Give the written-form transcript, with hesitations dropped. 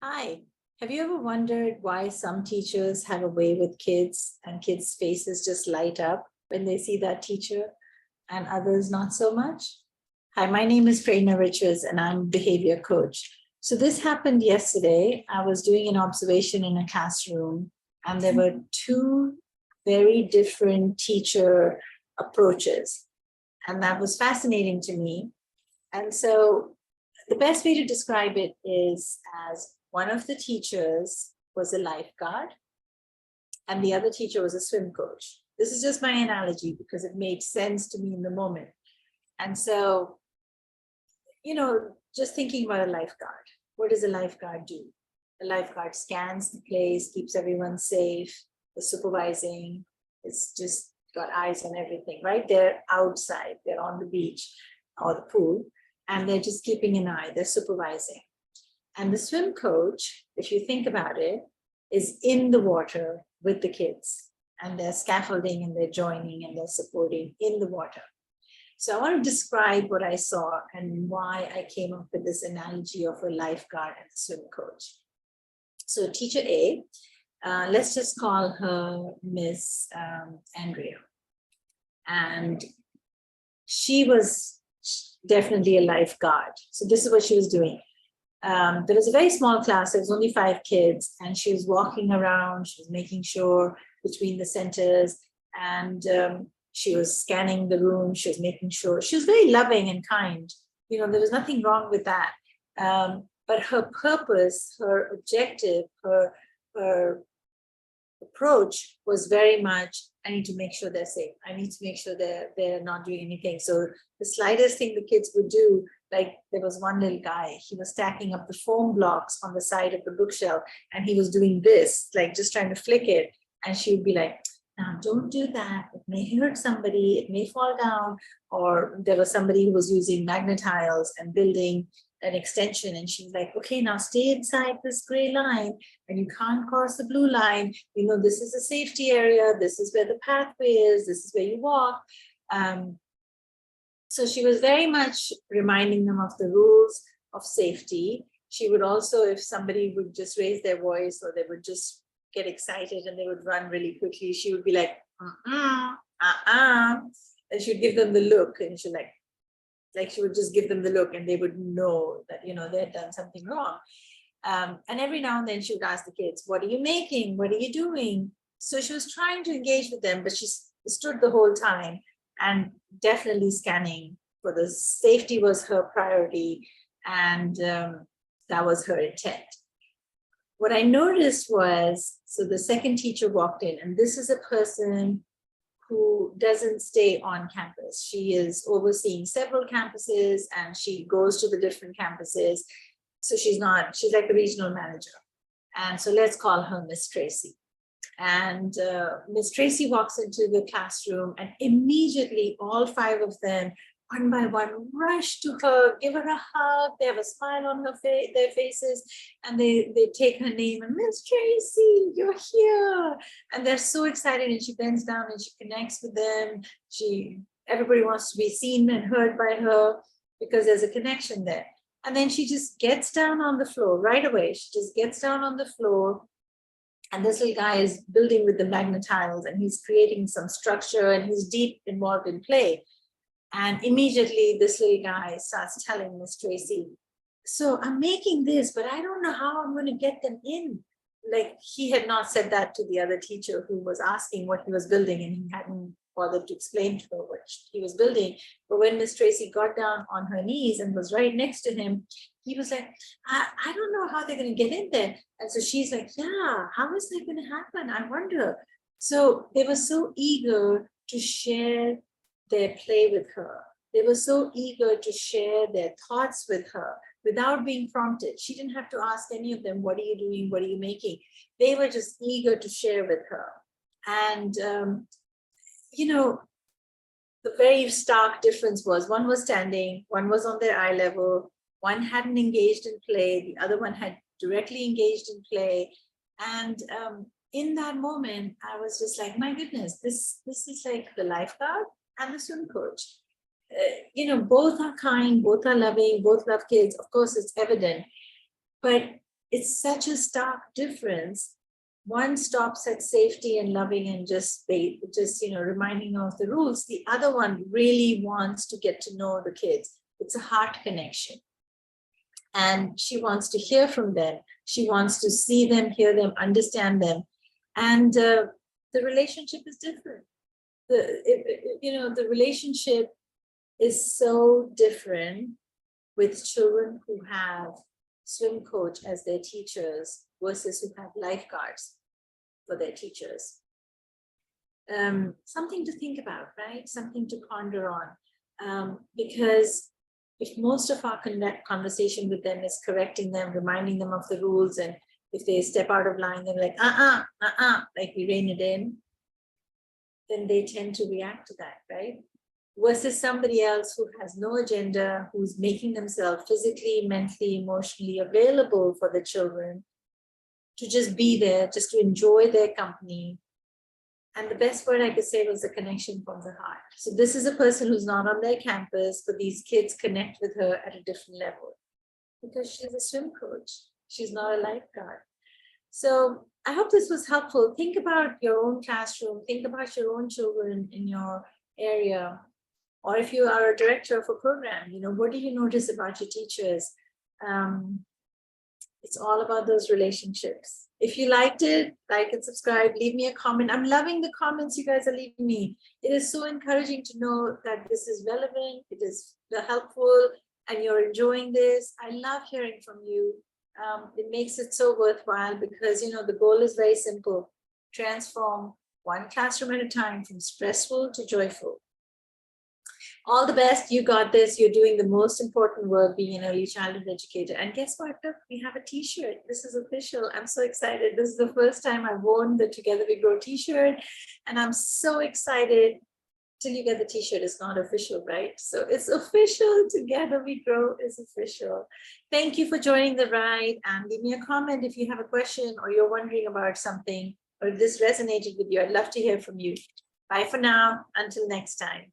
Hi, have you ever wondered why some teachers have a way with kids and kids' faces just light up when they see that teacher and others not so much? Hi, my name is Prerna Richards and I'm a behavior coach. So this happened yesterday. I was doing an observation in a classroom and there were two very different teacher approaches. And that was fascinating to me. And so the best way to describe it is as one of the teachers was a lifeguard and the other teacher was a swim coach. This is just my analogy because it made sense to me in the moment. And so, just thinking about a lifeguard, what does a lifeguard do? A lifeguard scans the place, keeps everyone safe, is supervising, it's just got eyes on everything, right? They're outside, they're on the beach or the pool, and they're just keeping an eye, they're supervising. And the swim coach, if you think about it, is in the water with the kids and they're scaffolding and they're joining and they're supporting in the water. So I want to describe what I saw and why I came up with this analogy of a lifeguard and a swim coach. So teacher A, let's just call her Miss Andrea. And she was definitely a lifeguard. So this is what she was doing. There was a very small class, there was only 5 kids, and she was walking around, she was making sure between the centers, and she was scanning the room, she was making sure, she was very loving and kind. There was nothing wrong with that. But her purpose, her objective, her approach was very much, I need to make sure they're safe. I need to make sure they're not doing anything. So the slightest thing the kids would do, like there was one little guy, he was stacking up the foam blocks on the side of the bookshelf and he was doing this, like just trying to flick it. And she would be like, now don't do that. It may hurt somebody, it may fall down. Or there was somebody who was using magnetiles and building an extension and she's like, okay, now stay inside this gray line and you can't cross the blue line. This is a safety area. This is where the pathway is. This is where you walk. So she was very much reminding them of the rules of safety. She would also, if somebody would just raise their voice or they would just get excited and they would run really quickly, she would be like, and she would give them the look and she she would just give them the look and they would know that, they had done something wrong. And every now and then she would ask the kids, what are you making? What are you doing? So she was trying to engage with them, but she stood the whole time and definitely scanning for the safety was her priority. And that was her intent. What I noticed was, so the second teacher walked in, and this is a person who doesn't stay on campus. She is overseeing several campuses and she goes to the different campuses. So she's like the regional manager. And so let's call her Miss Tracy. And Miss Tracy walks into the classroom and immediately all 5 of them, one by one, rush to her, give her a hug. They have a smile on their faces and they take her name and Miss Tracy, you're here. And they're so excited and she bends down and she connects with them. Everybody wants to be seen and heard by her because there's a connection there. And then she just gets down on the floor right away. She just gets down on the floor. And this little guy is building with the magnetiles and he's creating some structure and he's deep involved in play. And immediately this little guy starts telling Miss Tracy, so I'm making this, but I don't know how I'm going to get them in. Like he had not said that to the other teacher who was asking what he was building and he hadn't bothered to explain to her what he was building. But when Miss Tracy got down on her knees and was right next to him, he was like, I don't know how they're going to get in there. And so she's like, yeah, how is that going to happen? I wonder. So they were so eager to share their play with her. They were so eager to share their thoughts with her without being prompted. She didn't have to ask any of them, what are you doing? What are you making? They were just eager to share with her. And, the very stark difference was one was standing, one was on their eye level, one hadn't engaged in play, the other one had directly engaged in play. And in that moment, I was just like, my goodness, this is like the lifeguard and the swim coach. Both are kind, both are loving, both love kids. Of course, it's evident. But it's such a stark difference. One stops at safety and loving and just reminding of the rules. The other one really wants to get to know the kids. It's a heart connection. And she wants to hear from them. She wants to see them, hear them, understand them. And the relationship is different. The relationship is so different with children who have swim coach as their teachers versus who have lifeguards for their teachers. Something to think about, right? Something to ponder on. Because if most of our conversation with them is correcting them, reminding them of the rules, and if they step out of line, they're like, like we rein it in, then they tend to react to that, right? Versus somebody else who has no agenda, who's making themselves physically, mentally, emotionally available for the children to just be there, just to enjoy their company. And the best word I could say was the connection from the heart. So this is a person who's not on their campus, but these kids connect with her at a different level because she's a swim coach. She's not a lifeguard. So I hope this was helpful. Think about your own classroom. Think about your own children in your area. Or if you are a director of a program, what do you notice about your teachers? It's all about those relationships. If you liked it, like and subscribe, leave me a comment. I'm loving the comments you guys are leaving me. It is so encouraging to know that this is relevant, it is helpful, and you're enjoying this. I love hearing from you. It makes it so worthwhile because, the goal is very simple. Transform one classroom at a time from stressful to joyful. All the best. You got this. You're doing the most important work, being an early childhood educator. And guess what? Look, we have a t-shirt. This is official. I'm so excited. This is the first time I've worn the Together We Grow t-shirt. And I'm so excited. Till you get the t-shirt, it's not official, right? So it's official. Together We Grow is official. Thank you for joining the ride. And leave me a comment if you have a question or you're wondering about something or if this resonated with you. I'd love to hear from you. Bye for now. Until next time.